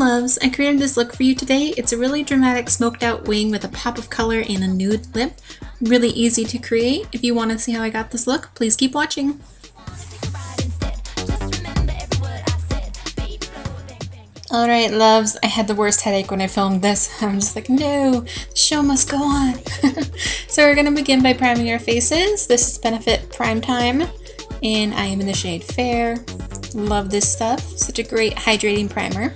loves! I created this look for you today. It's a really dramatic smoked out wing with a pop of color and a nude lip. Really easy to create. If you want to see how I got this look, please keep watching. Alright loves, I had the worst headache when I filmed this. I'm just like, no, the show must go on. So we're going to begin by priming our faces. This is Benefit Prime Time, and I am in the shade Fair. Love this stuff. Such a great hydrating primer.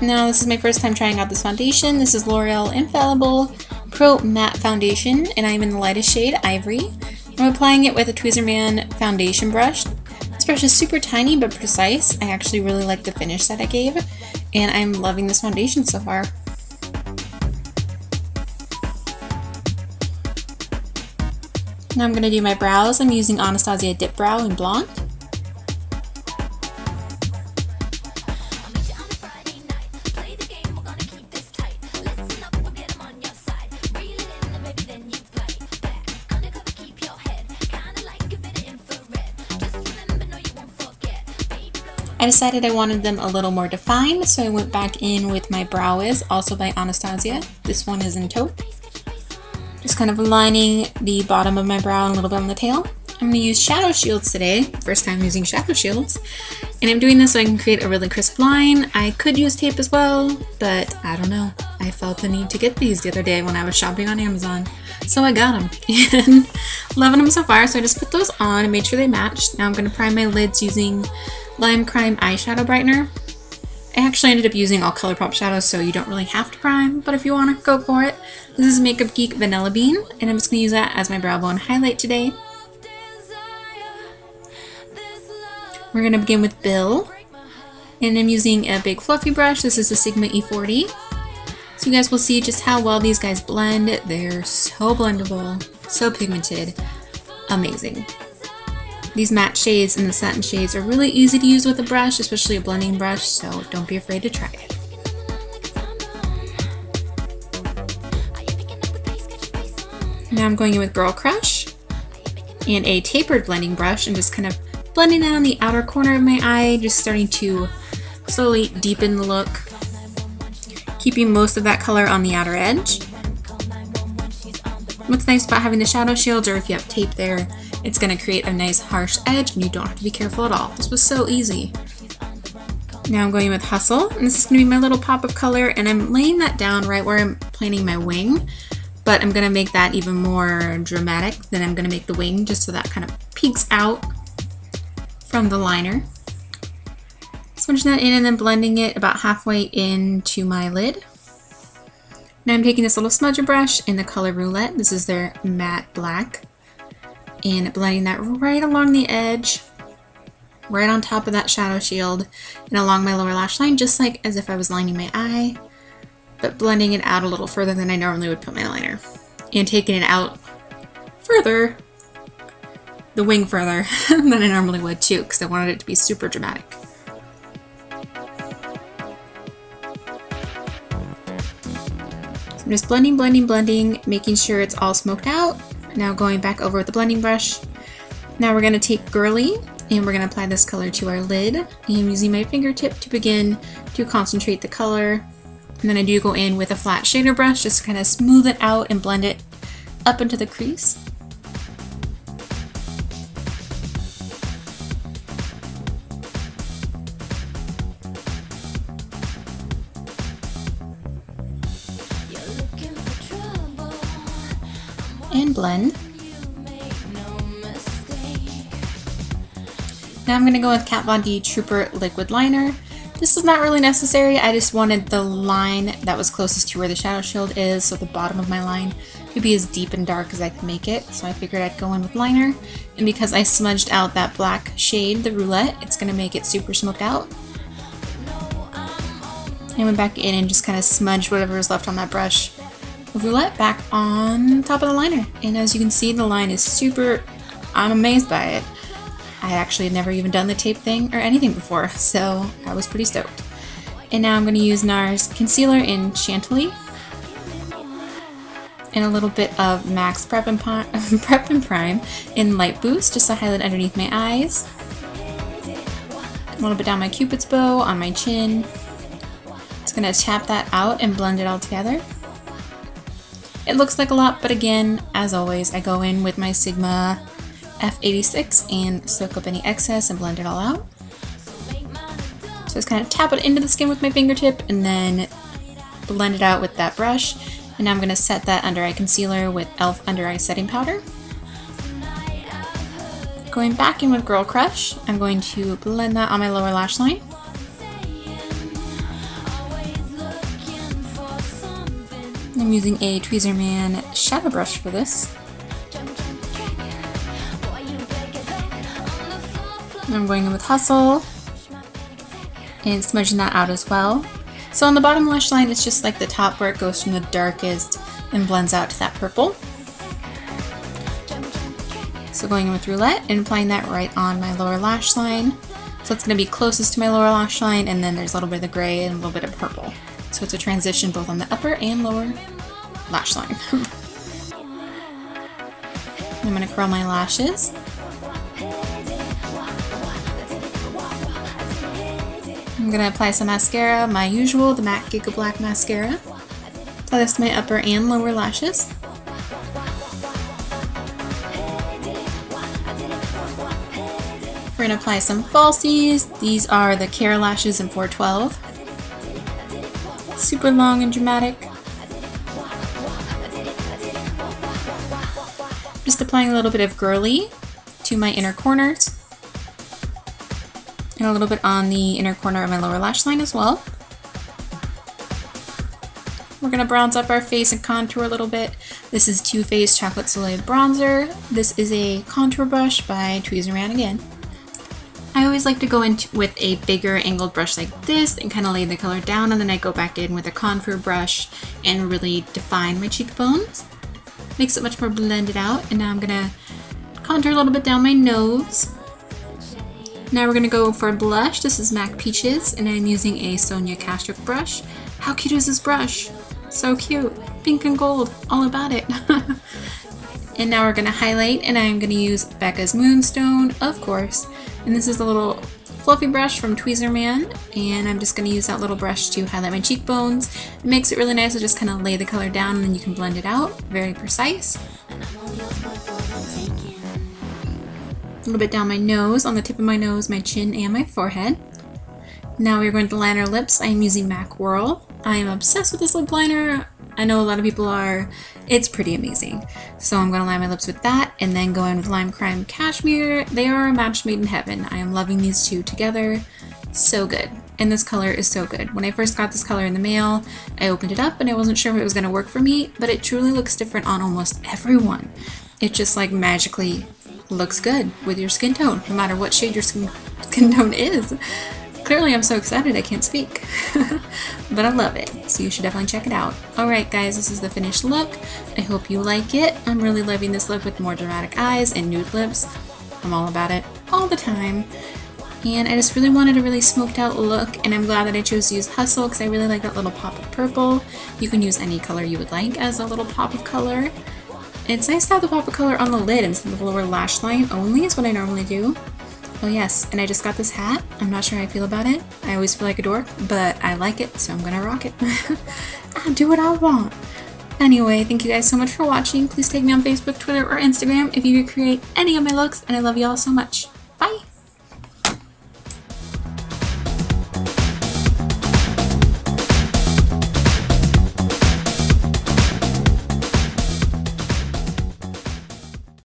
Now this is my first time trying out this foundation. This is L'Oreal Infallible Pro Matte Foundation, and I'm in the lightest shade, Ivory. I'm applying it with a Tweezerman foundation brush. This brush is super tiny but precise. I actually really like the finish that I gave, and I'm loving this foundation so far. Now I'm going to do my brows. I'm using Anastasia Dip Brow in Blonde. I decided I wanted them a little more defined, so I went back in with my Brow Wiz, also by Anastasia. This one is in Taupe. Just kind of lining the bottom of my brow and a little bit on the tail. I'm going to use shadow shields today, first time using shadow shields. And I'm doing this so I can create a really crisp line. I could use tape as well, but I don't know. I felt the need to get these the other day when I was shopping on Amazon. So I got them, and loving them so far, so I just put those on and made sure they matched. Now I'm going to prime my lids using Lime Crime Eyeshadow Brightener. I actually ended up using all Colourpop shadows, so you don't really have to prime, but if you want to, go for it. This is Makeup Geek Vanilla Bean, and I'm just going to use that as my brow bone highlight today. We're going to begin with Bill, and I'm using a big fluffy brush. This is the Sigma E40. So you guys will see just how well these guys blend. They're so blendable, so pigmented, amazing. These matte shades and the satin shades are really easy to use with a brush, especially a blending brush, so don't be afraid to try it. Now I'm going in with Girl Crush and a tapered blending brush and just kind of blending that on the outer corner of my eye, just starting to slowly deepen the look, keeping most of that color on the outer edge. What's nice about having the shadow shields, or if you have tape there, it's going to create a nice harsh edge and you don't have to be careful at all. This was so easy. Now I'm going with Hustle, and this is going to be my little pop of color, and I'm laying that down right where I'm planning my wing, but I'm going to make that even more dramatic. Then I'm going to make the wing just so that kind of peeks out from the liner. Smudging that in and then blending it about halfway into my lid. Now I'm taking this little smudger brush in the color Roulette. This is their matte black, and blending that right along the edge, right on top of that shadow shield, and along my lower lash line, just like as if I was lining my eye, but blending it out a little further than I normally would put my liner, and taking it out further, the wing further than I normally would too, because I wanted it to be super dramatic. So I'm just blending, blending, blending, making sure it's all smoked out. Now going back over with the blending brush. Now we're going to take Girly, and we're going to apply this color to our lid. And I'm using my fingertip to begin to concentrate the color. And then I do go in with a flat shader brush, just to kind of smooth it out and blend it up into the crease. And blend. Now I'm going to go with Kat Von D Trooper Liquid Liner. This is not really necessary, I just wanted the line that was closest to where the shadow shield is, so the bottom of my line could be as deep and dark as I could make it, so I figured I'd go in with liner. And because I smudged out that black shade, the Roulette, it's going to make it super smoked out. I went back in and just kind of smudged whatever was left on that brush Roulette back on top of the liner, and as you can see, the line is super, I'm amazed by it. I actually had never even done the tape thing or anything before, so I was pretty stoked. And now I'm going to use NARS Concealer in Chantilly and a little bit of MAC Prep and Prime in Light Boost just to highlight underneath my eyes. A little bit down my Cupid's bow on my chin. Just gonna tap that out and blend it all together. It looks like a lot, but again, as always, I go in with my Sigma F86 and soak up any excess and blend it all out. So just kind of tap it into the skin with my fingertip and then blend it out with that brush. And now I'm going to set that under eye concealer with e.l.f. under eye setting powder. Going back in with Girl Crush, I'm going to blend that on my lower lash line. I'm using a Tweezerman shadow brush for this. I'm going in with Hustle and smudging that out as well. So on the bottom lash line, it's just like the top where it goes from the darkest and blends out to that purple. So going in with Roulette and applying that right on my lower lash line. So it's going to be closest to my lower lash line, and then there's a little bit of gray and a little bit of purple. So it's a transition both on the upper and lower lash line. I'm going to curl my lashes. I'm going to apply some mascara, my usual, the MAC Gigablack Mascara. Apply this to my upper and lower lashes. We're going to apply some falsies. These are the Care Lashes in 412. Super long and dramatic. Just applying a little bit of Girly to my inner corners. And a little bit on the inner corner of my lower lash line as well. We're going to bronze up our face and contour a little bit. This is Too Faced Chocolate Soleil Bronzer. This is a contour brush by Tweezerman again. I always like to go in with a bigger angled brush like this and kind of lay the color down, and then I go back in with a contour brush and really define my cheekbones. Makes it much more blended out. And now I'm going to contour a little bit down my nose. Now we're going to go for blush. This is MAC Peaches, and I'm using a Sonia Kashuk brush. How cute is this brush? So cute. Pink and gold. All about it. And now we're going to highlight, and I'm going to use Becca's Moonstone, of course. And this is a little fluffy brush from Tweezerman, and I'm just going to use that little brush to highlight my cheekbones. It makes it really nice to just kind of lay the color down, and then you can blend it out. Very precise. A little bit down my nose, on the tip of my nose, my chin, and my forehead. Now we're going to line our lips. I am using MAC Whirl. I am obsessed with this lip liner. I know a lot of people are. It's pretty amazing. So I'm going to line my lips with that, and then go in with Lime Crime Cashmere. They are a match made in heaven. I am loving these two together. So good. And this color is so good. When I first got this color in the mail, I opened it up and I wasn't sure if it was going to work for me, but it truly looks different on almost everyone. It just like magically looks good with your skin tone, no matter what shade your skin tone is. Clearly I'm so excited I can't speak. But I love it, so you should definitely check it out. Alright guys, this is the finished look. I hope you like it. I'm really loving this look with more dramatic eyes and nude lips. I'm all about it all the time. And I just really wanted a really smoked out look, and I'm glad that I chose to use Hustle because I really like that little pop of purple. You can use any color you would like as a little pop of color. It's nice to have the pop of color on the lid instead of the lower lash line only is what I normally do. Oh yes, and I just got this hat. I'm not sure how I feel about it. I always feel like a dork, but I like it, so I'm gonna rock it. I'll do what I want. Anyway, thank you guys so much for watching. Please tag me on Facebook, Twitter, or Instagram if you recreate any of my looks, and I love you all so much.